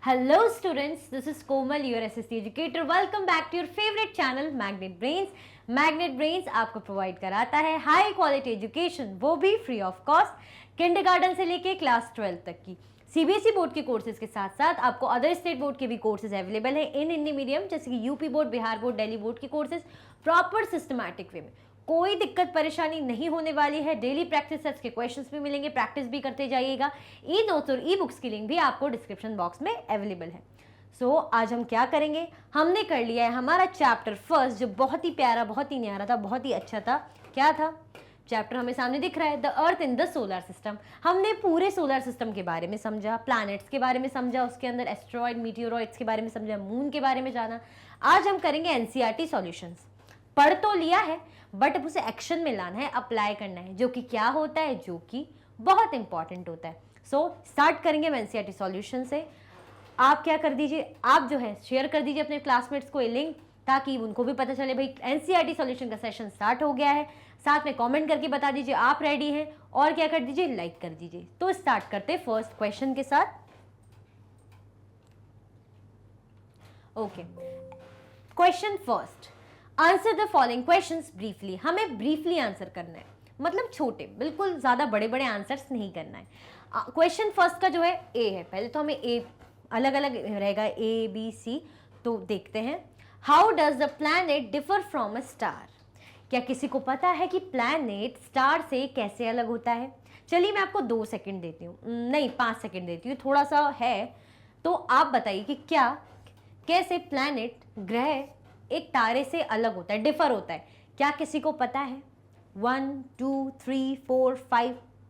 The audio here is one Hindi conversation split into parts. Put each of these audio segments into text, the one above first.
Hello students, this is Komal, your SST educator. Welcome back to your favorite channel Magnet Brains. Magnet Brains आपको प्रोवाइड कराता है हाई क्वालिटी एजुकेशन, वो भी फ्री ऑफ कॉस्ट, किंडरगार्टन से लेके क्लास 12 तक की सीबीएसई बोर्ड के कोर्सेज के साथ साथ आपको अदर स्टेट बोर्ड के भी कोर्सेज अवेलेबल है इन हिंदी मीडियम, जैसे कि UP board, Bihar board, Delhi board के कोर्सेज प्रॉपर सिस्टमैटिक वे में। कोई दिक्कत परेशानी नहीं होने वाली है। डेली प्रैक्टिस सेट्स के क्वेश्चंस भी मिलेंगे, प्रैक्टिस भी करते जाइएगा। ई नोट्स और ई बुक्स की लिंक भी आपको डिस्क्रिप्शन बॉक्स में अवेलेबल है। सो आज हम क्या करेंगे, हमने कर लिया है हमारा चैप्टर फर्स्ट, जो बहुत ही प्यारा, बहुत ही न्यारा था, बहुत ही अच्छा था। क्या था चैप्टर? हमें सामने दिख रहा है, the earth in the solar system. हमने पूरे सोलर सिस्टम के बारे में समझा, प्लैनेट्स के बारे में समझा, उसके अंदर एस्ट्रॉइड, मीटियोरॉइड्स के बारे में समझा, मून के बारे में जाना। आज हम करेंगे एनसीईआरटी सॉल्यूशंस। पढ़ तो लिया है बट अब उसे एक्शन में लाना है, अप्लाई करना है, जो कि क्या होता है, जो कि बहुत इंपॉर्टेंट होता है। सो स्टार्ट करेंगे हम एनसीईआरटी सॉल्यूशन से। आप क्या कर दीजिए, आप जो है शेयर कर दीजिए अपने क्लासमेट्स को ये लिंक, ताकि उनको भी पता चले भाई एनसीईआरटी सॉल्यूशन का सेशन स्टार्ट हो गया है। साथ में कमेंट करके बता दीजिए आप रेडी हैं, और क्या कर दीजिए, लाइक कर दीजिए। तो स्टार्ट करते हैं फर्स्ट क्वेश्चन के साथ। Okay, question first, answer the following questions briefly. हमें ब्रीफली आंसर करना है, मतलब छोटे, बिल्कुल ज्यादा बड़े बड़े आंसर्स नहीं करना है। क्वेश्चन फर्स्ट का जो है ए है, पहले तो हमें ए अलग अलग रहेगा, ए बी सी। तो देखते हैं, how does the planet differ from a star. क्या किसी को पता है कि प्लैनेट स्टार से कैसे अलग होता है? चलिए मैं आपको 2 सेकंड देती हूँ, नहीं 5 सेकंड देती हूँ, थोड़ा सा है। तो आप बताइए कि क्या, कैसे प्लैनेट, ग्रह एक तारे से अलग होता है, डिफर होता है। क्या किसी को पता है? 1 2 3 4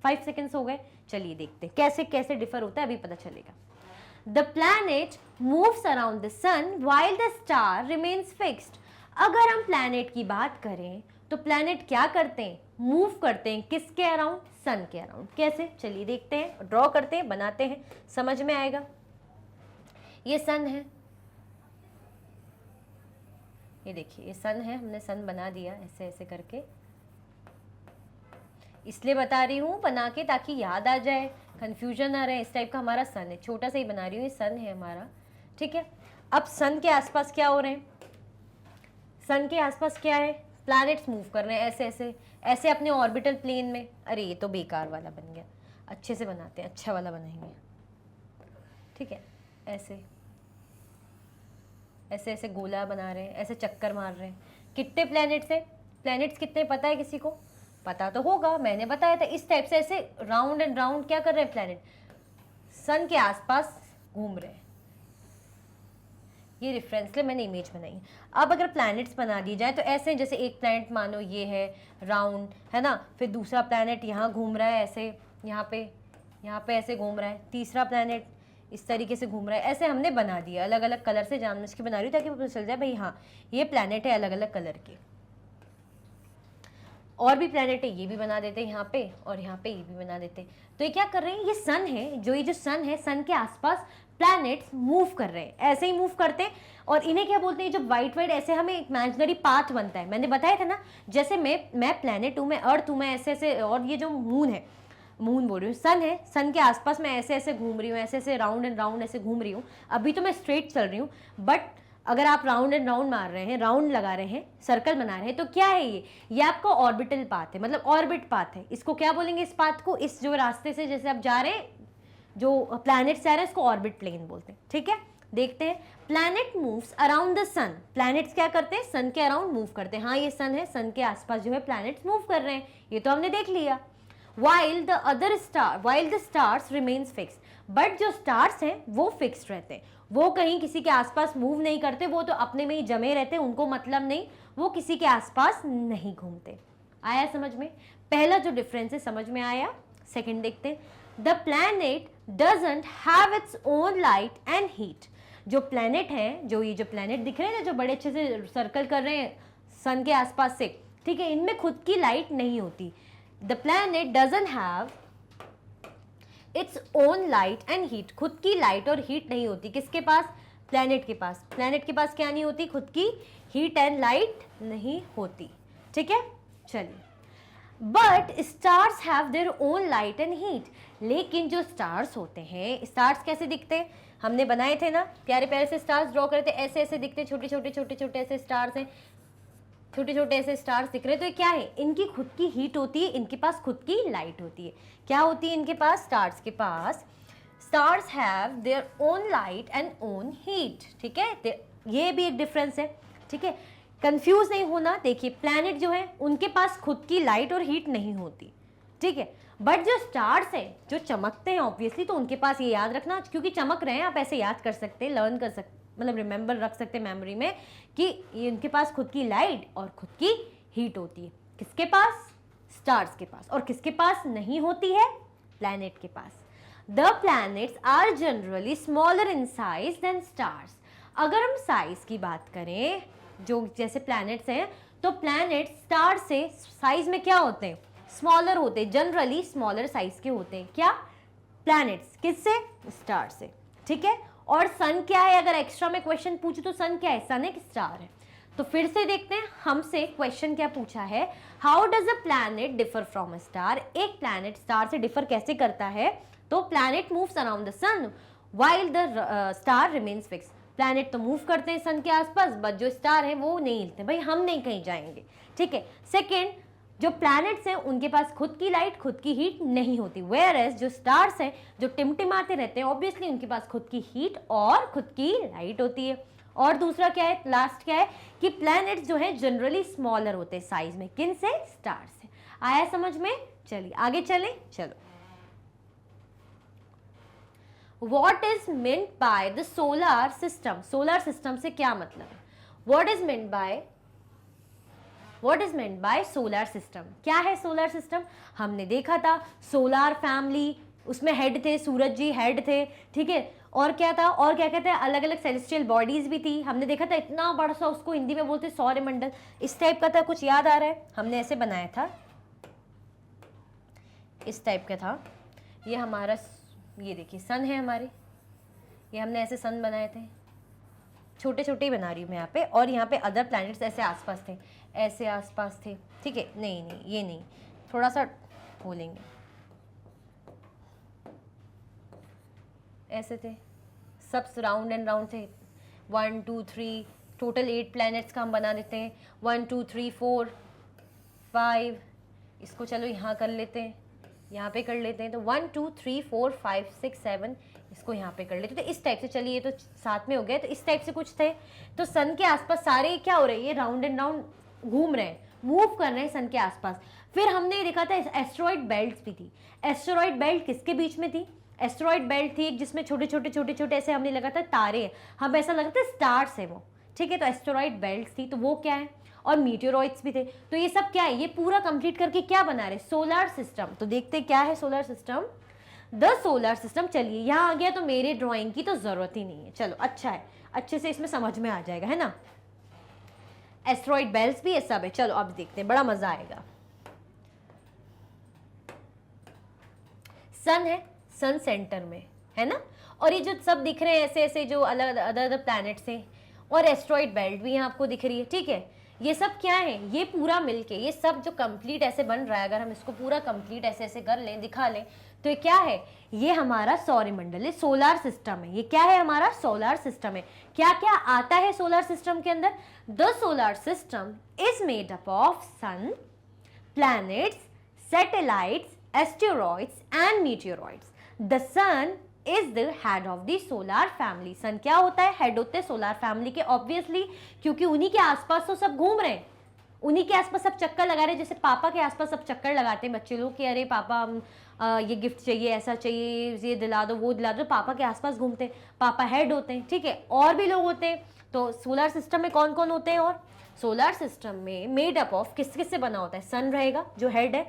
5 सेकेंड्स हो गए। चलिए देखते हैं कैसे कैसे डिफर होता है, अभी पता चलेगा। The planet moves around the sun while the star remains fixed. अगर हम प्लैनेट की बात करें तो प्लैनेट क्या करते हैं, मूव करते हैं किसके अराउंड, सन के अराउंड। कैसे, चलिए देखते हैं, ड्रॉ करते हैं, बनाते हैं, समझ में आएगा। ये सन है, ये देखिए ये सन है, हमने सन बना दिया ऐसे ऐसे करके। इसलिए बता रही हूँ बना के, ताकि याद आ जाए, कंफ्यूजन ना रहे। इस टाइप का हमारा सन है, छोटा सा ही बना रही हूँ, ये सन है हमारा, ठीक है। अब सन के आसपास क्या हो रहे हैं, सन के आसपास क्या है, प्लैनेट्स मूव कर रहे हैं ऐसे ऐसे ऐसे अपने ऑर्बिटल प्लेन में। अरे ये तो बेकार वाला बन गया, अच्छे से बनाते हैं, अच्छा वाला बनाएंगे, ठीक है। ऐसे ऐसे ऐसे गोला बना रहे हैं, ऐसे चक्कर मार रहे हैं। कितने प्लैनेट्स हैं, प्लैनेट्स कितने पता है किसी को? पता तो होगा, मैंने बताया था। इस टाइप से ऐसे राउंड एंड राउंड क्या कर रहे हैं, प्लैनेट सन के आसपास घूम रहे हैं। ये रेफरेंस ले मैंने इमेज बनाई है। अब अगर प्लैनेट्स बना दी जाए तो ऐसे, जैसे एक प्लैनेट मानो ये है राउंड, है ना, फिर दूसरा प्लैनेट यहाँ घूम रहा है ऐसे, यहाँ पे ऐसे घूम रहा है, तीसरा प्लैनेट इस तरीके से घूम रहा है। ऐसे हमने बना दिया, अलग अलग कलर से जानबूझ के बना रही हूँ, ताकि पता चल जाए भाई हाँ ये प्लैनेट है अलग अलग कलर के। और भी प्लैनेट है, ये भी बना देते हैं यहाँ पे, और यहाँ पे ये भी बना देते हैं। तो ये क्या कर रहे हैं, ये सन है, ये जो सन है, सन के आसपास प्लैनेट्स मूव कर रहे हैं, ऐसे ही मूव करते हैं। और इन्हें क्या बोलते हैं, जब वाइट वाइट ऐसे हमें इमेजिनरी पाथ बनता है, मैंने बताया था ना, जैसे मैं प्लैनेट हूँ, मैं अर्थ हूँ, मैं ऐसे ऐसे, और ये जो मून है, मून बोल रही हूँ, सन है, सन के आसपास मैं ऐसे ऐसे घूम रही हूँ, ऐसे ऐसे राउंड एंड राउंड ऐसे घूम रही हूँ। अभी तो मैं स्ट्रेट चल रही हूँ, बट अगर आप राउंड एंड राउंड मार रहे हैं, राउंड लगा रहे हैं, सर्कल बना रहे हैं, तो क्या है ये आपका ऑर्बिटल पाथ है, मतलब ऑर्बिट पाथ है। इसको क्या बोलेंगे, इस पाथ को, इस जो रास्ते से जैसे आप जा रहे हैं, जो प्लैनेट्स जा रहे हैं, इसको ऑर्बिट प्लेन बोलते हैं, ठीक है। देखते हैं, planet moves around the sun. Planets क्या करते हैं, सन के अराउंड मूव करते हैं। हाँ ये सन है, सन के आसपास जो है प्लैनेट्स मूव कर रहे हैं, ये तो हमने देख लिया। while the stars remains fixed, but जो स्टार्स हैं वो फिक्स्ड रहते हैं, वो कहीं किसी के आसपास मूव नहीं करते, वो तो अपने में ही जमे रहते हैं, उनको मतलब नहीं, वो किसी के आसपास नहीं घूमते। आया समझ में? पहला जो डिफरेंस है समझ में आया। सेकंड देखते हैं, the planet doesn't have its own light and heat. जो प्लैनेट है, जो ये जो प्लैनेट दिख रहे हैं ना, जो बड़े अच्छे से सर्कल कर रहे हैं सन के आसपास से, ठीक है, इनमें खुद की लाइट नहीं होती। The planet doesn't have its own light and heat. खुद की लाइट और हीट नहीं होती, किसके पास, प्लैनेट के पास। प्लैनेट के पास क्या नहीं होती, खुद की हीट एंड लाइट नहीं होती, ठीक है। चलिए, but stars have their own light and heat. लेकिन जो स्टार्स होते हैं, स्टार्स कैसे दिखते हैं, हमने बनाए थे ना, प्यारे प्यारे से स्टार्स ड्रॉ करे थे, ऐसे ऐसे दिखते, छोटे छोटे छोटे छोटे ऐसे स्टार्स हैं, छोटे छोटे ऐसे स्टार्स दिख रहे हैं। तो ये क्या है, इनकी खुद की हीट होती है, इनके पास खुद की लाइट होती है। क्या होती है इनके पास, स्टार्स के पास, stars have their own light and own heat, ठीक है। ये भी एक डिफरेंस है, ठीक है, कंफ्यूज नहीं होना। देखिए प्लैनेट जो है उनके पास खुद की लाइट और हीट नहीं होती, ठीक है, बट जो स्टार्स हैं जो चमकते हैं ऑब्वियसली, तो उनके पास ये याद रखना, क्योंकि चमक रहे हैं, आप ऐसे याद कर सकते हैं, लर्न कर सकते, मतलब रिमेंबर रख सकते हैं मेमोरी में कि ये उनके पास खुद की लाइट और खुद की हीट होती है। किसके पास, स्टार्स के पास। और किसके पास नहीं होती है, प्लैनेट के पास। The planets are generally smaller in size than stars. अगर हम साइज की बात करें, जो जैसे प्लैनेट्स हैं, तो प्लैनेट स्टार से साइज में क्या होते हैं, स्मॉलर होते हैं, जनरली स्मॉलर साइज के होते हैं। क्या, प्लैनेट्स, किससे, स्टार से, ठीक है। और सन क्या है, अगर एक्स्ट्रा में क्वेश्चन पूछूं तो सन क्या है, सन एक स्टार है। तो फिर से देखते हैं हमसे क्वेश्चन क्या पूछा है, how does a planet differ from a star. एक प्लैनेट स्टार से डिफर कैसे करता है, तो planet moves around the sun while the star remains fixed. Planet तो मूव करते हैं सन के आसपास, बट जो स्टार है वो नहीं हिलते, भाई हम नहीं कहीं जाएंगे, ठीक है। सेकेंड, जो प्लैनेट्स हैं उनके पास खुद की लाइट खुद की हीट नहीं होती, वेयर एज जो स्टार्स हैं जो टिमटिमाते रहते हैं, ऑब्वियसली उनके पास खुद की हीट और खुद की लाइट होती है। और दूसरा क्या है, लास्ट क्या है, कि प्लैनेट्स जो है जनरली स्मॉलर होते हैं साइज में, किन से, स्टार से। आया समझ में, चलिए आगे चलें, चलो। What is meant by the solar system? Solar system से क्या मतलब है, What is meant by solar system. क्या है सोलर सिस्टम, हमने देखा था सोलर फैमिली, उसमें हेड थे, सूरज जी हेड थे, ठीक है। और क्या था, और क्या कहते हैं, अलग अलग सेलेस्टियल बॉडीज भी थी, हमने देखा था इतना बड़ा सा, उसको हिंदी में बोलते सौरमंडल, इस टाइप का था, कुछ याद आ रहा है, हमने ऐसे बनाया था, इस टाइप का था। ये हमारा, ये देखिए सन है हमारे, ये हमने ऐसे सन बनाए थे, छोटे छोटे ही बना रही हूँ मैं यहाँ पे, और यहाँ पे अदर प्लैनेट्स ऐसे आसपास थे, ऐसे आसपास थे, ठीक है। नहीं नहीं ये नहीं, थोड़ा सा खोलेंगे, ऐसे थे, सब राउंड एंड राउंड थे। 1 2 3 टोटल 8 प्लैनेट्स का हम बना देते हैं, 1 2 3 4 5, इसको चलो यहाँ कर लेते हैं, यहाँ पे कर लेते हैं, तो 1 2 3 4 5 6 7, इसको यहाँ पे कर लेते हैं। तो इस टाइप से, चलिए ये तो साथ में हो गए, तो इस टाइप से कुछ थे। तो सन के आसपास सारे क्या हो रहे हैं, ये राउंड एंड राउंड घूम रहे हैं, मूव कर रहे हैं सन के आसपास। फिर हमने देखा था एस्टेरॉइड बेल्ट भी थी। एस्टेरॉइड बेल्ट किसके बीच में थी, एस्टेरॉइड बेल्ट थी एक जिसमें छोटे छोटे छोटे छोटे ऐसे हमने लगा था तारे हैं, हम ऐसा लगा था स्टार्स है वो, ठीक है। तो एस्टेरॉइड बेल्ट थी, तो वो क्या है, और मीटियोरॉइड्स भी थे। तो ये सब क्या है, ये पूरा कंप्लीट करके क्या बना रहे, सोलर सिस्टम। तो देखते क्या है solar system, the solar system. चलिए यहाँ आ गया, तो मेरे ड्राइंग की तो जरूरत ही नहीं है, चलो अच्छा है, अच्छे से इसमें समझ में आ जाएगा, है ना। एस्टेरॉइड बेल्ट्स भी ये सब है, चलो अब देखते हैं, बड़ा मजा आएगा। सन है, सन सेंटर में है ना, और ये जो सब दिख रहे हैं ऐसे ऐसे जो अलग अदर प्लैनेट्स हैं, और एस्टेरॉइड बेल्ट भी यहाँ आपको दिख रही है, ठीक है। ये सब क्या है, ये पूरा मिलके ये सब जो कंप्लीट ऐसे बन रहा है, अगर हम इसको पूरा कंप्लीट ऐसे ऐसे कर लें, दिखा लें, तो ये क्या है, ये हमारा सौरमंडल है, सोलर सिस्टम है। ये क्या है, हमारा सोलर सिस्टम है। क्या क्या आता है सोलर सिस्टम के अंदर, the solar system is made up of sun, planets, satellites, asteroids and meteoroids. The sun is the head of the solar family. Sun क्या होता है, हेड होते हैं सोलर फैमिली के, ऑब्वियसली, क्योंकि उन्हीं के आसपास तो सब घूम रहे हैं, उन्हीं के आसपास सब चक्कर लगा रहे हैं। जैसे पापा के आसपास सब चक्कर लगाते हैं बच्चे लोग कि अरे पापा हम ये गिफ्ट चाहिए, ऐसा चाहिए, ये दिला दो, वो दिला दो, पापा के आसपास घूमते हैं, पापा हेड होते हैं, ठीक है। और भी लोग होते हैं। तो सोलर सिस्टम में कौन कौन होते हैं, और सोलर सिस्टम में मेड अप ऑफ किस किस से बना होता है, सन रहेगा जो हेड है,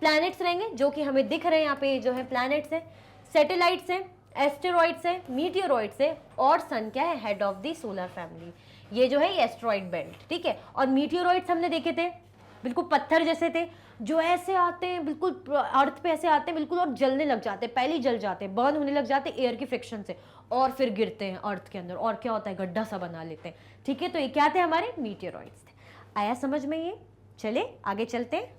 प्लैनेट्स रहेंगे जो कि हमें दिख रहे हैं यहाँ पे जो है प्लैनेट्स है, सैटेलाइट्स है, एस्टेरॉइड्स है, मीटियोरॉइड्स है, और सन क्या है, head of the solar family. ये जो है ये एस्टेरॉइड बेल्ट, ठीक है। और मीटियोरॉइड्स हमने देखे थे, बिल्कुल पत्थर जैसे थे, जो ऐसे आते हैं बिल्कुल अर्थ पे ऐसे आते हैं बिल्कुल, और जलने लग जाते हैं, पहले ही जल जाते हैं, बर्न होने लग जाते हैं एयर की फ्रिक्शन से, और फिर गिरते हैं अर्थ के अंदर, और क्या होता है, गड्ढा सा बना लेते हैं, ठीक है। तो ये क्या थे, हमारे मीटियोरॉइड्स थे। आया समझ में ये, चले आगे चलते हैं।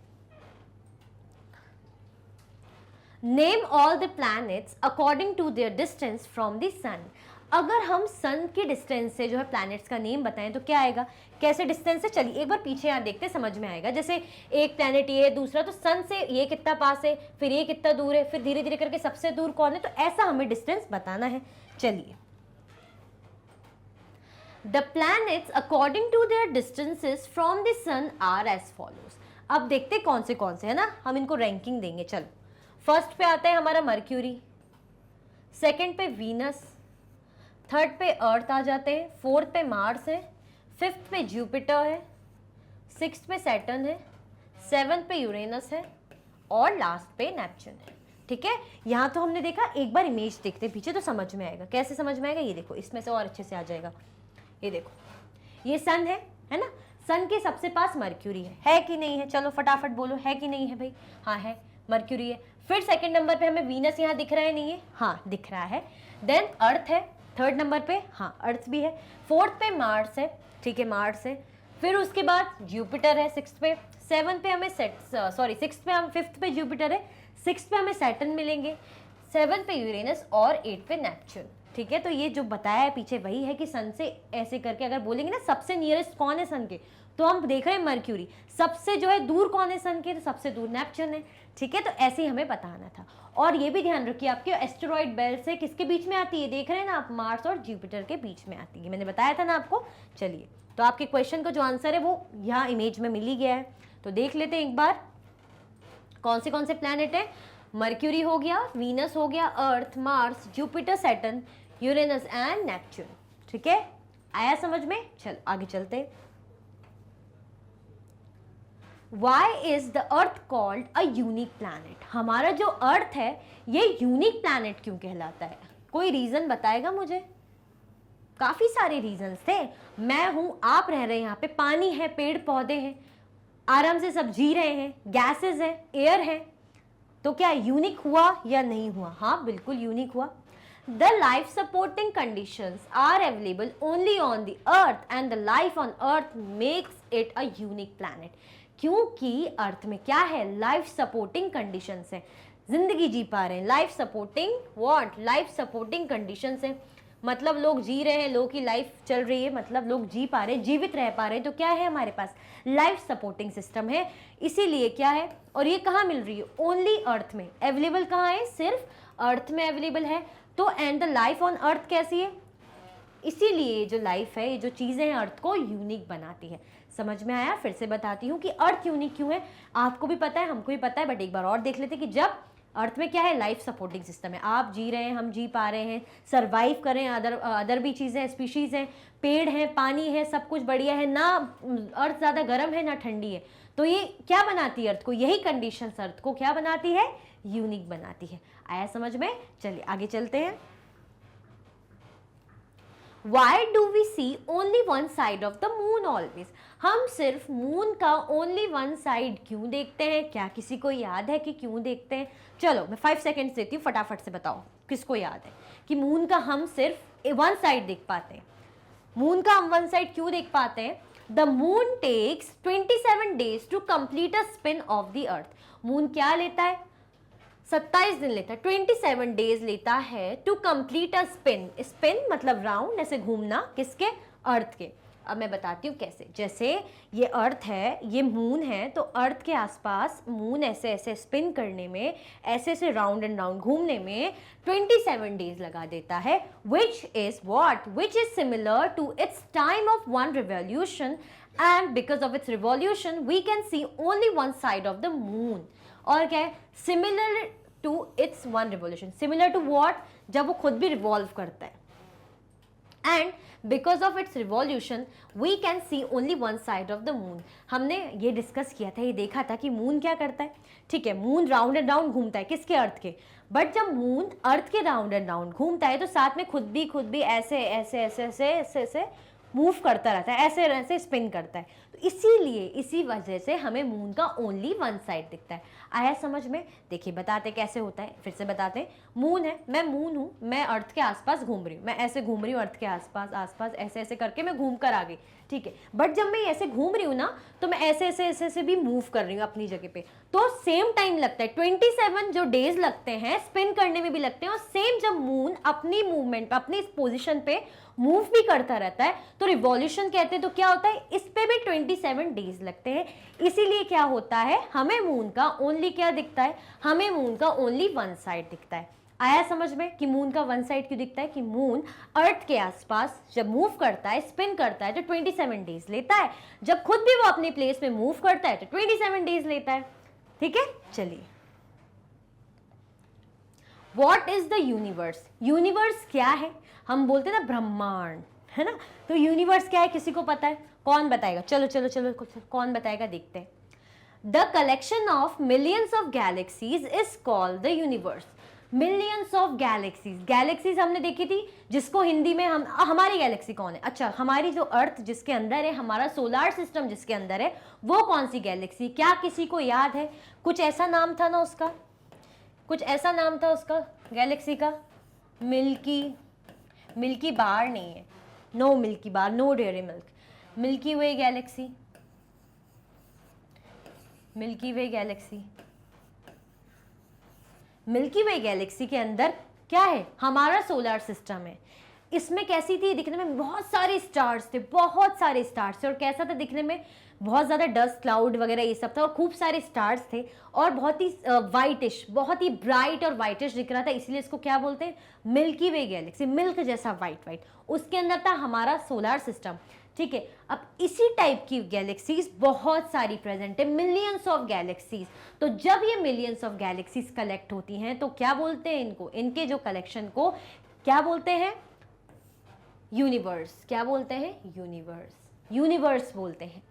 Name all the planets according to their distance from the sun. अगर हम सन की डिस्टेंस से जो है प्लैनेट्स का नेम बताएं तो क्या आएगा, कैसे डिस्टेंस से, चलिए एक बार पीछे यहाँ देखते हैं, समझ में आएगा। जैसे एक प्लैनेट ये है, दूसरा, तो सन से ये कितना पास है, फिर ये कितना दूर है, फिर धीरे धीरे करके सबसे दूर कौन है, तो ऐसा हमें डिस्टेंस बताना है। चलिए, the planets according to their distances from the sun are as follows. अब देखते हैं कौन से है ना, हम इनको रैंकिंग देंगे। चलो, फर्स्ट पे आता है हमारा मर्क्यूरी, सेकंड पे वीनस, थर्ड पे अर्थ आ जाते हैं, फोर्थ पे मार्स है, फिफ्थ पे जुपिटर है, सिक्स्थ पे सैटर्न है, सेवन्थ पे यूरेनस है और लास्ट पे नेपच्यून है। ठीक है, यहाँ तो हमने देखा, एक बार इमेज देखते हैं पीछे तो समझ में आएगा। कैसे समझ में आएगा, ये देखो, इसमें से और अच्छे से आ जाएगा। ये देखो, ये सन है ना, सन के सबसे पास मर्क्यूरी है कि नहीं है, चलो फटाफट बोलो, है कि नहीं है भाई, हाँ है, मर्क्यूरी है। फिर सेकंड नंबर पे हमें वीनस यहाँ दिख रहा है, नहीं है, हाँ दिख रहा है। देन अर्थ है थर्ड नंबर पे, हाँ अर्थ भी है। फोर्थ पे मार्स है, ठीक है मार्स है। फिर उसके बाद जुपिटर है सिक्स्थ पे, सेवन्थ पे हमें सिक्स्थ पे हम, फिफ्थ पे जुपिटर है, सिक्स्थ पे हमें सैटर्न मिलेंगे, सेवन्थ पे यूरेनस और एट पे नेपच्यून। ठीक है, तो ये जो बताया है पीछे वही है कि सन से ऐसे करके अगर बोलेंगे ना सबसे नियरेस्ट कौन है सन के, तो हम देख रहे हैं मर्क्यूरी, सबसे जो है दूर कौन है सन के, तो सबसे दूर नेपच्यून है। ठीक है, तो ऐसे ही हमें बताना था। और ये भी ध्यान रखिए, आपके एस्टेरॉइड बेल्ट से किसके बीच में आती है, देख रहे हैं ना आप, मार्स और जुपिटर के बीच में आती है, मैंने बताया था ना आपको। चलिए, तो आपके क्वेश्चन का जो आंसर है वो यहाँ इमेज में मिल ही गया है। तो देख लेते हैं एक बार कौन से प्लैनेट है। मर्क्यूरी हो गया, वीनस हो गया, Earth, Mars, Jupiter, Saturn, Uranus and Neptune. ठीक है, आया समझ में। चल आगे चलते हैं। Why is the Earth called a unique planet? हमारा जो अर्थ है ये यूनिक प्लैनेट क्यों कहलाता है, कोई रीजन बताएगा मुझे। काफी सारे रीजंस थे, मैं हूं, आप रह रहे हैं यहाँ पे, पानी है, पेड़ पौधे हैं, आराम से सब जी रहे हैं, गैसेस है, एयर है, तो क्या यूनिक हुआ या नहीं हुआ, हाँ बिल्कुल यूनिक हुआ। The life supporting conditions are available only on the earth and the life on earth makes it a unique planet. क्योंकि अर्थ में क्या है, लाइफ सपोर्टिंग कंडीशंस है, जिंदगी जी पा रहे हैं, life supporting what, life supporting conditions है, मतलब लोग जी रहे हैं, लोगों की लाइफ चल रही है, मतलब लोग जी पा रहे हैं, जीवित रह पा रहे हैं, तो क्या है हमारे पास लाइफ सपोर्टिंग सिस्टम है। इसीलिए क्या है, और ये कहाँ मिल रही है, ओनली अर्थ में अवेलेबल, कहाँ है, सिर्फ अर्थ में अवेलेबल है। तो and the life on earth कैसी है, इसीलिए जो लाइफ है, ये जो चीज़ें हैं अर्थ को यूनिक बनाती है। समझ में आया, फिर से बताती हूँ कि अर्थ यूनिक क्यों है, आपको भी पता है, हमको भी पता है, बट एक बार और देख लेते हैं कि जब अर्थ में क्या है, लाइफ सपोर्टिंग सिस्टम है, आप जी रहे हैं, हम जी पा रहे हैं, सर्वाइव कर रहे हैं, अदर भी चीज़ें, स्पीशीज़ हैं, पेड़ हैं, पानी है, सब कुछ बढ़िया है ना, अर्थ ज़्यादा गर्म है ना ठंडी है, तो ये क्या बनाती है अर्थ को, यही कंडीशन अर्थ को क्या बनाती है, यूनिक बनाती है। आया समझ में। चलिए आगे चलते हैं। Why do we see only one side of the moon always? हम सिर्फ मून का ओनली वन साइड क्यों देखते हैं, क्या किसी को याद है कि क्यों देखते हैं। चलो मैं 5 सेकेंड्स देती हूँ, फटाफट से बताओ किसको याद है कि मून का हम सिर्फ वन साइड देख पाते हैं। मून का हम वन साइड क्यों देख पाते हैं, the moon takes 27 days to complete a spin of the earth. Moon क्या लेता है, 27 दिन लेता है, 27 डेज लेता है to complete a spin. Spin मतलब राउंड, ऐसे घूमना, किसके, अर्थ के। अब मैं बताती हूँ कैसे। जैसे ये अर्थ है, ये मून है, तो अर्थ के आसपास मून ऐसे ऐसे स्पिन करने में, ऐसे ऐसे राउंड एंड राउंड घूमने में 27 डेज लगा देता है, which is what, which is similar to its time of one revolution, and because of its revolution we can see only one side of the moon. और क्या है, similar to its one revolution, similar to what, जब वो खुद भी रिवॉल्व करता है, and because of its revolution we can see only one side of the moon. हमने ये डिस्कस किया था, ये देखा था कि मून क्या करता है, ठीक है, मून राउंड एंड राउंड घूमता है, किसके, अर्थ के, बट जब मून अर्थ के राउंड एंड राउंड घूमता है तो साथ में खुद भी ऐसे ऐसे ऐसे ऐसे ऐसे ऐसे मूव करता रहता है, ऐसे ऐसे स्पिन करता है, तो इसीलिए इसी वजह से हमें मून का ओनली वन साइड दिखता है। आया समझ में। देखिए बताते कैसे होता है, फिर से बताते। मून है, मैं मून हूँ, मैं अर्थ के आसपास घूम रही हूँ, मैं ऐसे घूम रही हूँ अर्थ के आसपास ऐसे ऐसे करके मैं घूम कर आ गई, ठीक है, बट जब मैं ऐसे घूम रही हूँ ना, तो मैं ऐसे ऐसे ऐसे ऐसे भी मूव कर रही हूँ अपनी जगह पे, तो सेम टाइम लगता है, 27 जो डेज लगते हैं स्पिन करने में भी लगते हैं, और सेम जब मून अपनी मूवमेंट पे, अपनी पोजीशन पे मूव भी करता रहता है तो रिवॉल्यूशन कहते हैं, तो क्या होता है, इस पे भी 27 डेज लगते हैं। इसीलिए क्या होता है, हमें मून का ओनली क्या दिखता है, हमें मून का ओनली वन साइड दिखता है। आया समझ में कि मून का वन साइड क्यों दिखता है, कि मून अर्थ के आसपास जब मूव करता है, स्पिन करता है, तो 27 डेज लेता है, जब खुद भी वो अपने प्लेस में मूव करता है तो 27 डेज लेता है। ठीक है, चलिए, what is the universe, universe क्या है, हम बोलते हैं ना ब्रह्मांड, है ना, तो यूनिवर्स क्या है, किसी को पता है, कौन बताएगा, चलो चलो चलो कौन बताएगा, देखते हैं। The collection of millions of galaxies is called the universe. Millions of galaxies, galaxies हमने देखी थी, जिसको हिंदी में हम, हमारी गैलेक्सी कौन है, अच्छा हमारी जो अर्थ जिसके अंदर है, हमारा सोलर सिस्टम जिसके अंदर है, वो कौन सी गैलेक्सी, क्या किसी को याद है, कुछ ऐसा नाम था ना उसका, कुछ ऐसा नाम था उसका गैलेक्सी का, मिल्की बार नहीं है, नो मिल्की बार, नो डेयरी मिल्क, मिल्की वे गैलेक्सी, मिल्की वे गैलेक्सी, मिल्की वे गैलेक्सी के अंदर क्या है, हमारा सोलर सिस्टम है। इसमें कैसी थी दिखने में, बहुत सारे स्टार्स थे, बहुत सारे स्टार्स थे, और कैसा था दिखने में, बहुत ज़्यादा डस्ट क्लाउड वगैरह ये सब था, और खूब सारे स्टार्स थे, और बहुत ही वाइटिश, बहुत ही ब्राइट और वाइटिश दिख रहा था, इसलिए इसको क्या बोलते हैं, मिल्की वे गैलेक्सी, मिल्क जैसा वाइट वाइट, उसके अंदर था हमारा सोलर सिस्टम। ठीक है, अब इसी टाइप की गैलेक्सीज बहुत सारी प्रेजेंट है, मिलियंस ऑफ गैलेक्सीज। तो जब ये मिलियंस ऑफ गैलेक्सीज कलेक्ट होती हैं तो क्या बोलते हैं इनको, इनके जो कलेक्शन को क्या बोलते हैं, यूनिवर्स। क्या बोलते हैं, यूनिवर्स, यूनिवर्स बोलते हैं।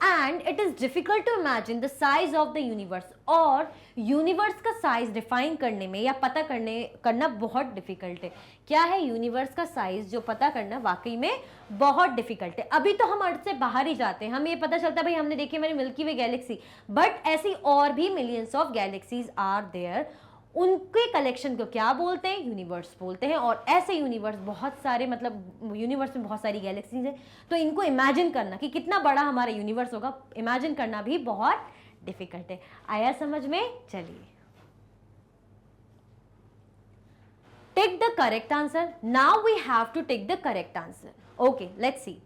And it is difficult to imagine the size of the universe, और यूनिवर्स का साइज डिफाइन करने में या पता करना बहुत डिफिकल्ट है। क्या है, यूनिवर्स का साइज जो पता करना वाकई में बहुत डिफिकल्ट है। अभी तो हम अर्थ से बाहर ही जाते हैं, हमें ये पता चलता है भाई हमने देखी हमारी मिल्की वे गैलेक्सी, बट ऐसी और भी millions of galaxies are there, उनके कलेक्शन को क्या बोलते हैं, यूनिवर्स बोलते हैं। और ऐसे यूनिवर्स बहुत सारे, मतलब यूनिवर्स में बहुत सारी गैलेक्सीज हैं, तो इनको इमेजिन करना कि कितना बड़ा हमारा यूनिवर्स होगा, इमेजिन करना भी बहुत डिफिकल्ट है। आया समझ में, चलिए, tick the correct answer, now we have to tick the correct answer. Okay, let's see,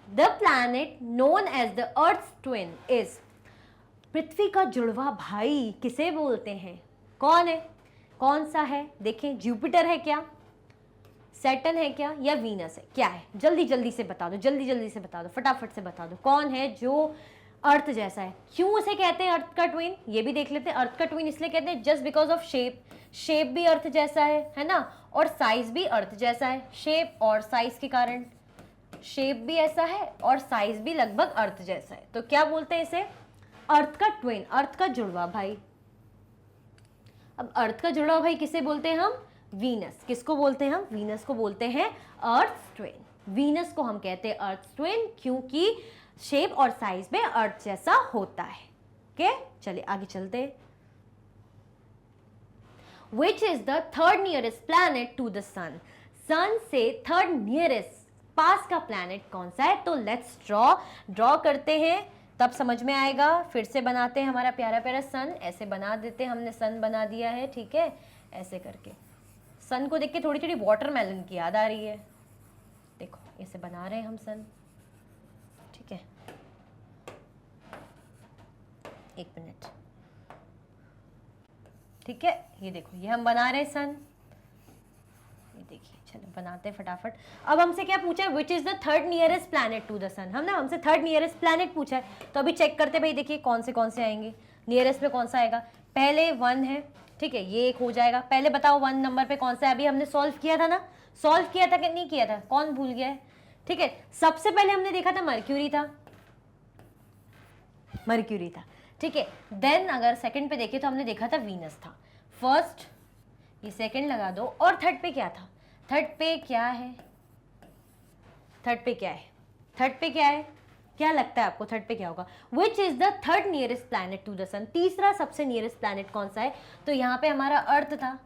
the planet known as the Earth twin is, पृथ्वी का जुड़वा भाई किसे बोलते हैं, कौन है, कौन सा है, देखें, जुपिटर है क्या, सैटर्न है क्या, या वीनस है, क्या है, जल्दी जल्दी से बता दो, जल्दी जल्दी से बता दो, फटाफट से बता दो, कौन है जो अर्थ जैसा है। क्यों उसे कहते हैं अर्थ का ट्विन, ये भी देख लेते हैं। अर्थ का ट्विन इसलिए कहते हैं just because of shape, shape भी अर्थ जैसा है ना, और साइज भी अर्थ जैसा है, शेप और साइज के कारण, शेप भी ऐसा है और साइज भी लगभग अर्थ जैसा है, तो क्या बोलते हैं इसे, अर्थ का ट्विन, अर्थ का जुड़वा भाई। अब अर्थ का जुड़ा भाई किसे बोलते हैं हम, वीनस। किसको बोलते हैं हम, वीनस को बोलते हैं अर्थ ट्विन। वीनस को हम कहते हैं अर्थ ट्विन क्योंकि शेप और साइज में अर्थ जैसा होता है। ओके, चलिए आगे चलते हैं। Which is the third nearest planet to the sun? सन से थर्ड नियरेस्ट पास का प्लैनेट कौन सा है, तो लेट्स ड्रॉ करते हैं, तब समझ में आएगा। फिर से बनाते हैं हमारा प्यारा प्यारा सन, ऐसे बना देते हैं, हमने सन बना दिया है, ठीक है, ऐसे करके। सन को देख के थोड़ी थोड़ी वाटरमेलन की याद आ रही है, देखो ऐसे बना रहे हैं हम सन, ठीक है, एक मिनट, ठीक है, ये देखो ये हम बना रहे हैं सन, ये देखिए, चलो बनाते हैं फटाफट। अब हमसे क्या पूछा है, which is the third nearest planet to the sun, हम ना हमसे थर्ड नियरेस्ट प्लैनेट पूछा है, तो अभी चेक करते भाई, देखिए कौन से आएंगे, नियरेस्ट में कौन सा आएगा, पहले 1 है, ठीक है, ये एक हो जाएगा। पहले बताओ 1 नंबर पे कौन सा है, अभी हमने सॉल्व किया था ना, सॉल्व किया था कि नहीं किया था, कौन भूल गया है, ठीक है। सबसे पहले हमने देखा था मर्क्यूरी था, मर्क्यूरी था, ठीक है। देन अगर सेकंड पे देखे तो हमने देखा था वीनस था, फर्स्ट, ये सेकंड लगा दो, और थर्ड पे क्या था, थर्ड पे क्या है, थर्ड पे क्या है, थर्ड पे क्या है, क्या लगता है आपको थर्ड पे क्या होगा, which is the third nearest planet to the sun, तीसरा सबसे नियरेस्ट प्लैनेट कौन सा है, तो यहाँ पे हमारा अर्थ था।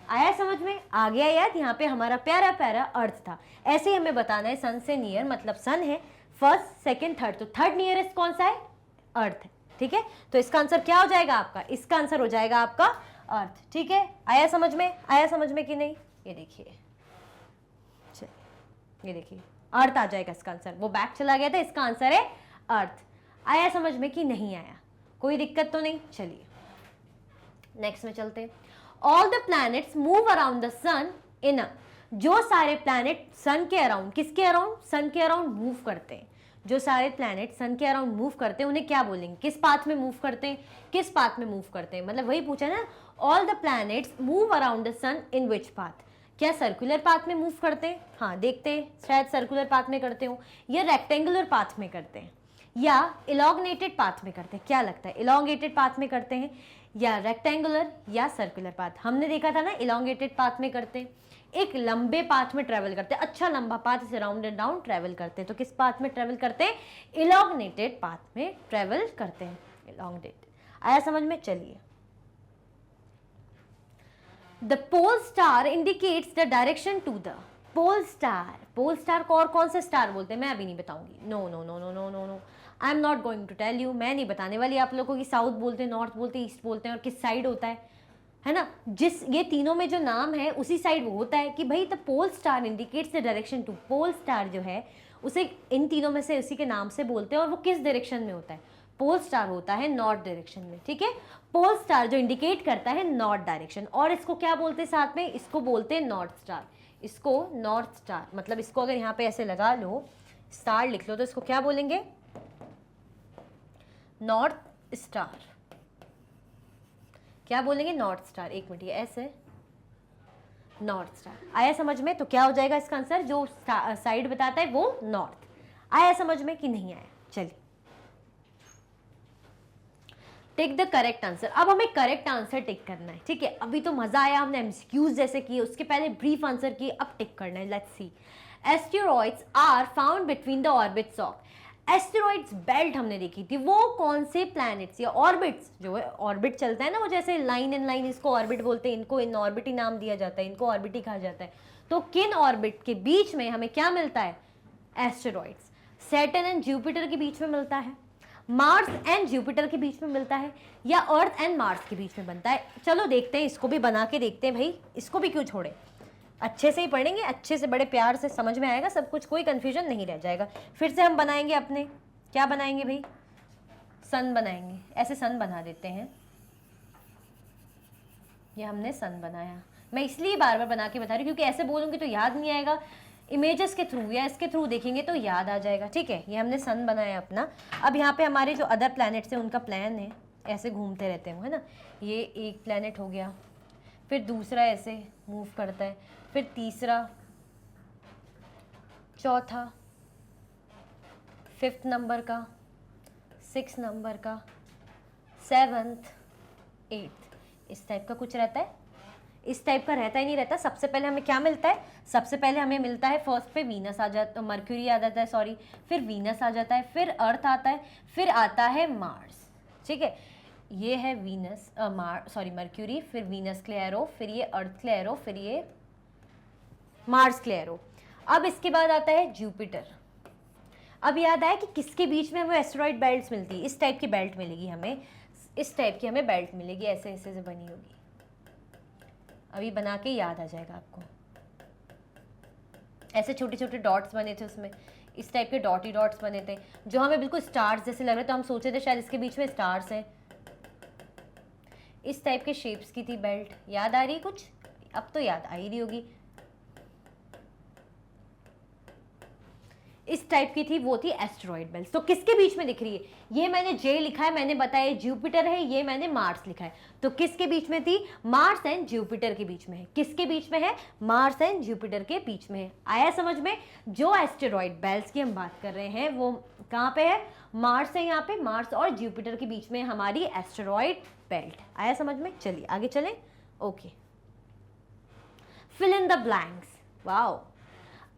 आया समझ में, आ गया याद, यहाँ पे हमारा प्यारा प्यारा अर्थ था। ऐसे ही हमें बताना है सन से नियर मतलब सन है फर्स्ट सेकंड थर्ड, तो थर्ड नियरेस्ट कौन सा है, अर्थ है, ठीक है, तो इसका आंसर क्या हो जाएगा आपका, इसका आंसर हो जाएगा आपका अर्थ। ठीक है, आया समझ में, आया समझ में कि नहीं, ये देखिए, ये देखिए अर्थ आ जाएगा इसका आंसर, वो बैक चला गया था, इसका आंसर है अर्थ। आया समझ में कि नहीं आया, कोई दिक्कत तो नहीं। चलिए नेक्स्ट में चलते हैं। All the planets move around the sun in a, जो सारे प्लैनेट सन के अराउंड, किसके अराउंड, सन के अराउंड मूव करते हैं, जो सारे प्लैनेट सन के अराउंड मूव करते हैं उन्हें क्या बोलेंगे, किस पाथ में मूव करते हैं, किस पाथ में मूव करते हैं, मतलब वही पूछा ना, all the planets move around the sun in which path, क्या सर्कुलर पाथ में मूव करते हैं, हाँ देखते हैं, शायद सर्कुलर पाथ में करते हो, या रेक्टेंगुलर पाथ में करते हैं, या इलॉन्गेटेड पाथ में करते हैं, क्या लगता है, इलॉन्गेटेड पाथ में करते हैं या रेक्टेंगुलर या सर्कुलर पाथ। हमने देखा था ना इलॉन्गेटेड पाथ में करते हैं, एक लंबे पाथ में ट्रेवल करते हैं, अच्छा लंबा पाथ, इसे राउंड एंड डाउन ट्रेवल करते हैं, तो किस पाथ में ट्रेवल करते हैं, इलॉन्गेटेड पाथ में ट्रेवल करते हैं, इलॉन्गेटेड। आया समझ में, चलिए। The pole star indicates the direction to the pole star, pole star को और कौन से स्टार बोलते हैं मैं अभी नहीं बताऊंगी, no no no no no no no, I am not going to tell you, मैं नहीं बताने वाली आप लोगों की साउथ बोलते हैं, नॉर्थ बोलते हैं, ईस्ट बोलते हैं और किस साइड होता है ना, जिस ये तीनों में जो नाम है उसी साइड वो होता है कि भाई the pole star indicates the direction to, pole star जो है उसे इन तीनों में से उसी के नाम से बोलते हैं, और वो किस डायरेक्शन में होता है, पोल स्टार होता है नॉर्थ डायरेक्शन में। ठीक है, पोल स्टार जो इंडिकेट करता है नॉर्थ डायरेक्शन, और इसको क्या बोलते हैं साथ में, इसको बोलते हैं नॉर्थ स्टार, इसको नॉर्थ स्टार, मतलब इसको अगर यहाँ पे ऐसे लगा लो, स्टार लिख लो, तो इसको क्या बोलेंगे, नॉर्थ स्टार, क्या बोलेंगे, नॉर्थ स्टार। एक मिनट, ये ऐसे नॉर्थ स्टार, आया समझ में, तो क्या हो जाएगा इसका आंसर, जो साइड बताता है वो नॉर्थ। आया समझ में कि नहीं आया, चलिए टिक द करेक्ट आंसर। अब हमें करेक्ट आंसर टिक करना है, ठीक है, अभी तो मजा आया, हमने एमसीक्यूज जैसे किए, उसके पहले ब्रीफ आंसर किए, अब टिक करना है। Let's see, asteroids are found between the orbits of, asteroids belt हमने देखी थी, वो कौन से प्लैनेट्स या ऑर्बिट्स, जो है ऑर्बिट चलता है ना, वो जैसे लाइन इन लाइन, इसको ऑर्बिट बोलते हैं, इनको इन ऑर्बिट ही नाम दिया जाता है, इनको ऑर्बिट ही कहा जाता है। तो किन ऑर्बिट के बीच में हमें क्या मिलता है, एस्टेरॉइड्स, सैटर्न एंड जुपिटर के बीच में मिलता है, मार्स एंड जुपिटर के बीच में मिलता है, या अर्थ एंड मार्स के बीच में बनता है। चलो देखते हैं, इसको भी बना के देखते हैं भाई, इसको भी क्यों छोड़े, अच्छे से ही पढ़ेंगे, अच्छे से बड़े प्यार से समझ में आएगा सब कुछ, कोई कंफ्यूजन नहीं रह जाएगा। फिर से हम बनाएंगे अपने, क्या बनाएंगे भाई, सन बनाएंगे, ऐसे सन बना देते हैं, ये हमने सन बनाया, मैं इसलिए बार बार बना के बता रही हूँ क्योंकि ऐसे बोलूँगी तो याद नहीं आएगा, इमेजेस के थ्रू या इसके थ्रू देखेंगे तो याद आ जाएगा। ठीक है, ये हमने सन बनाया अपना। अब यहाँ पे हमारे जो अदर प्लैनेट्स हैं उनका प्लान है, ऐसे घूमते रहते हैं, है ना, ये एक प्लैनेट हो गया, फिर दूसरा ऐसे मूव करता है, फिर तीसरा, चौथा, 5th नंबर का, 6th नंबर का, 7th, 8th, इस टाइप का कुछ रहता है, इस टाइप का रहता ही नहीं रहता। सबसे पहले हमें क्या मिलता है, सबसे पहले हमें मिलता है फर्स्ट पे वीनस आ जाता, मर्क्यूरी आ जाता है, सॉरी, फिर वीनस आ जाता है, फिर अर्थ आता है, फिर आता है मार्स। ठीक है, ये है वीनस, मर्क्यूरी, फिर वीनस क्लेरो, फिर ये अर्थ क्लेरो, फिर ये मार्स क्लेरो। अब इसके बाद आता है जुपिटर। अब याद आया कि किसके बीच में हमें एस्टेरॉइड बेल्ट्स मिलती है, इस टाइप की बेल्ट मिलेगी हमें, इस टाइप की हमें बेल्ट मिलेगी, ऐसे ऐसे से बनी होगी, अभी बना के याद आ जाएगा आपको। ऐसे छोटे छोटे डॉट्स बने थे उसमें, इस टाइप के डॉटी डॉट्स बने थे जो हमें बिल्कुल स्टार्स जैसे लग रहे थे, हम सोचे थे शायद इसके बीच में स्टार्स हैं। इस टाइप के शेप्स की थी बेल्ट, याद आ रही है कुछ, अब तो याद आ ही रही होगी, इस टाइप की थी, वो थी एस्टेरॉइड बेल्ट। तो किसके बीच में दिख रही है, ये मैंने जे लिखा है, मैंने बताया जुपिटर है, ये मैंने मार्स लिखा है, तो किसके बीच में थी, मार्स एंड जुपिटर के बीच में है। किसके बीच में है, मार्स एंड जुपिटर के बीच में है। आया समझ में, जो एस्टेरॉइड बेल्ट की हम बात कर रहे हैं वो कहाँ पे है, मार्स है, यहाँ पे मार्स और जुपिटर के बीच में हमारी एस्टेरॉइड बेल्ट। आया समझ में, चलिए आगे चलें। Okay, fill in the blanks. Wow,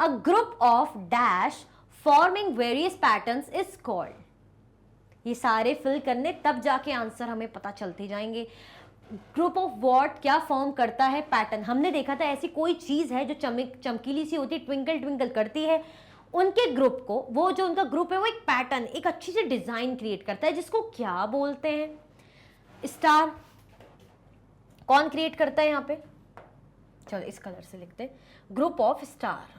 a group of dash forming various patterns is called. ये सारे फिल करने तब जाके आंसर हमें पता चलते जाएंगे। ग्रुप ऑफ व्हाट, क्या फॉर्म करता है, पैटर्न। हमने देखा था ऐसी कोई चीज है जो चमकीली सी होती है, ट्विंकल ट्विंकल करती है, उनके ग्रुप को, वो जो उनका ग्रुप है वो एक पैटर्न, एक अच्छी सी डिजाइन क्रिएट करता है, जिसको क्या बोलते हैं? स्टार। कौन क्रिएट करता है यहाँ पे? चलो इस कलर से लिखते हैं, ग्रुप ऑफ स्टार।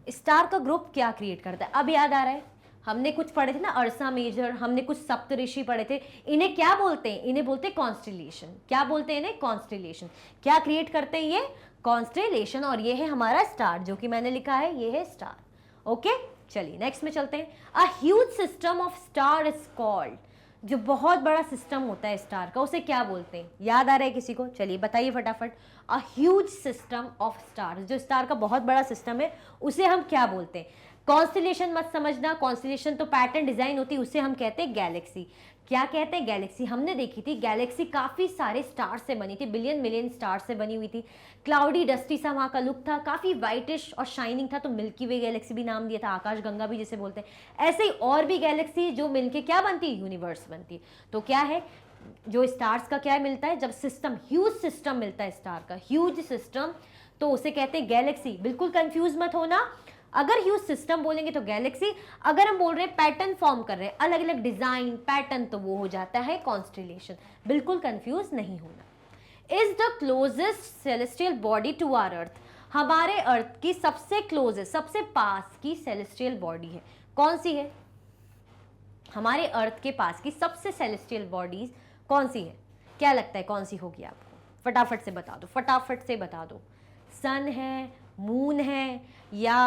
स्टार का ग्रुप क्या क्रिएट करता है? अब याद आ रहा है, हमने कुछ पढ़े थे ना, अर्सा मेजर, हमने कुछ सप्तऋषि पढ़े थे। इन्हें क्या बोलते हैं? इन्हें बोलते हैं कॉन्स्टिलेशन। क्या बोलते हैं इन्हें? कॉन्स्टिलेशन। क्या क्रिएट करते हैं ये? कॉन्स्टिलेशन। और ये है हमारा स्टार, जो कि मैंने लिखा है, ये है स्टार। ओके, चलिए नेक्स्ट में चलते हैं। A huge system of star is called, जो बहुत बड़ा सिस्टम होता है स्टार का, उसे क्या बोलते हैं? याद आ रहा है किसी को? चलिए बताइए फटाफट। A huge system of star, जो स्टार का बहुत बड़ा सिस्टम है, उसे हम क्या बोलते हैं? कॉन्स्टिलेशन मत समझना, कॉन्स्टिलेशन तो पैटर्न डिजाइन होती है, उसे हम कहते हैं गैलेक्सी। क्या कहते हैं? गैलेक्सी। हमने देखी थी गैलेक्सी काफी सारे स्टार से बनी थी, बिलियन मिलियन स्टार से बनी हुई थी। क्लाउडी डस्टी सा वहां का लुक था, काफी वाइटिश और शाइनिंग था, तो मिल्की वे गैलेक्सी भी नाम दिया था, आकाश गंगा भी जिसे बोलते हैं। ऐसे ही और भी गैलेक्सी जो मिलके क्या बनती है? यूनिवर्स बनती है। तो क्या है, जो स्टार्स का क्या मिलता है? जब सिस्टम, ह्यूज सिस्टम मिलता है स्टार का, ह्यूज सिस्टम, तो उसे कहते हैं गैलेक्सी। बिल्कुल कंफ्यूज मत होना, अगर ह्यूज सिस्टम बोलेंगे तो गैलेक्सी, अगर हम बोल रहे हैं पैटर्न फॉर्म कर रहे हैं, अलग अलग डिजाइन पैटर्न, तो वो हो जाता है कॉन्स्टिलेशन। बिल्कुल कंफ्यूज नहीं होना। Is the closest celestial body to our earth, हमारे अर्थ की सबसे क्लोजेस्ट, सबसे पास की सेलेस्टियल बॉडी है, कौन सी है? हमारे अर्थ के पास की सबसे सेलेस्टियल बॉडीज कौन सी है? क्या लगता है कौन सी होगी आपको? फटाफट से बता दो, फटाफट से बता दो। सन है, मून है, या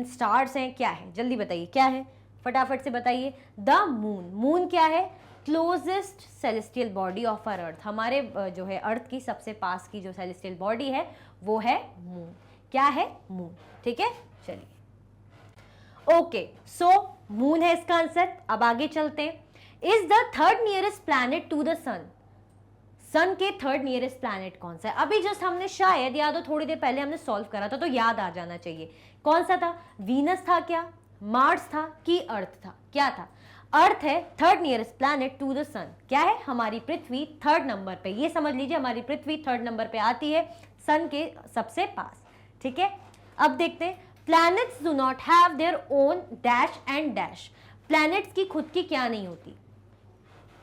स्टार्स हैं, क्या है? जल्दी बताइए क्या है, फटाफट से बताइए। The moon. मून क्या है? Closest celestial body of our earth, हमारे जो है अर्थ की सबसे पास की जो सेलेस्टियल बॉडी है वो है मून। क्या है? मून। ठीक है, चलिए ओके, सो मून है इसका आंसर। अब आगे चलते हैं। Is the third nearest planet to the sun, sun के थर्ड नियरेस्ट प्लैनेट कौन सा है? अभी जस्ट हमने शायद, याद हो थोड़ी देर पहले हमने सॉल्व करा था, तो याद आ जाना चाहिए। कौन सा था? वीनस था क्या, मार्स था कि अर्थ था? क्या था? अर्थ है third nearest planet to the sun. क्या है? हमारी पृथ्वी थर्ड नंबर पे, ये समझ लीजिए हमारी पृथ्वी थर्ड नंबर पे आती है सन के सबसे पास। ठीक है, अब देखते हैं। Planets do not have their own dash and dash, planets की खुद की क्या नहीं होती?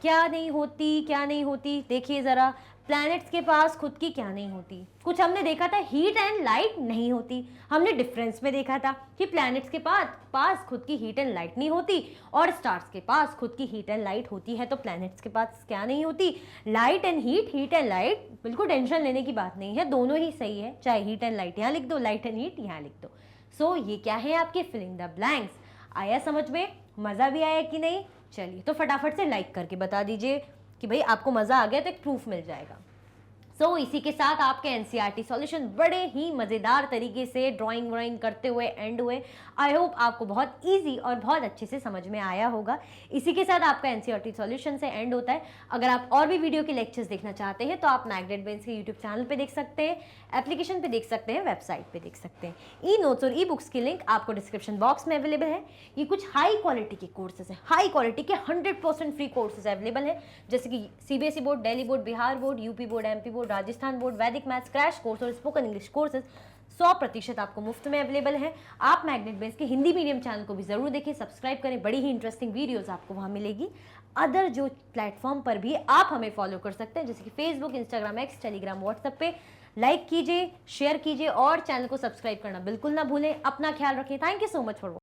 क्या नहीं होती? क्या नहीं होती? देखिए जरा, प्लैनेट्स के पास खुद की क्या नहीं होती? कुछ हमने देखा था, हीट एंड लाइट नहीं होती। हमने डिफरेंस में देखा था कि प्लैनेट्स के पास खुद की हीट एंड लाइट नहीं होती, और स्टार्स के पास खुद की हीट एंड लाइट होती है। तो प्लैनेट्स के पास क्या नहीं होती? Light and heat, heat and light. बिल्कुल टेंशन लेने की बात नहीं है, दोनों ही सही है, चाहे हीट एंड लाइट यहाँ लिख दो, लाइट एंड हीट यहाँ लिख दो। सो ये क्या है आपके फिलिंग द ब्लैंक्स। आया समझ में? मजा भी आया कि नहीं? चलिए तो फटाफट से लाइक करके बता दीजिए कि भाई आपको मजा आ गया, तो एक प्रूफ मिल जाएगा। इसी के साथ आपके एनसीईआरटी सॉल्यूशन बड़े ही मज़ेदार तरीके से ड्राइंग व्राइंग करते हुए एंड हुए। आई होप आपको बहुत इजी और बहुत अच्छे से समझ में आया होगा। इसी के साथ आपका एनसीईआरटी सॉल्यूशन से एंड होता है। अगर आप और भी वीडियो के लेक्चर्स देखना चाहते हैं तो आप मैग्नेट बेंस के यूट्यूब चैनल पे देख सकते हैं, एप्लीकेशन पे देख सकते हैं, वेबसाइट पे देख सकते हैं। ई नोट्स और ई बुक्स की लिंक आपको डिस्क्रिप्शन बॉक्स में अवेलेबल है। ये कुछ हाई क्वालिटी के कोर्सेज हैं, हाई क्वालिटी के 100% फ्री कोर्सेज अवेलेबल है, जैसे कि CBSE board, Delhi board, Bihar board, UP board, MP board, Rajasthan board, वैदिक मैथ्स क्रैश कोर्स और स्पोकन इंग्लिश कोर्सेज 100% आपको मुफ्त में अवेलेबल है। आप मैग्नेट बेंस के हिंदी मीडियम चैनल को भी जरूर देखिए, सब्सक्राइब करें, बड़ी ही इंटरेस्टिंग वीडियोस आपको वहां मिलेगी। अदर जो प्लेटफॉर्म पर भी आप हमें फॉलो कर सकते हैं, जैसे कि Facebook, Instagram, x, Telegram, WhatsApp पे। लाइक कीजिए, शेयर कीजिए और चैनल को सब्सक्राइब करना बिल्कुल ना भूलें। अपना ख्याल रखें। Thank you so much for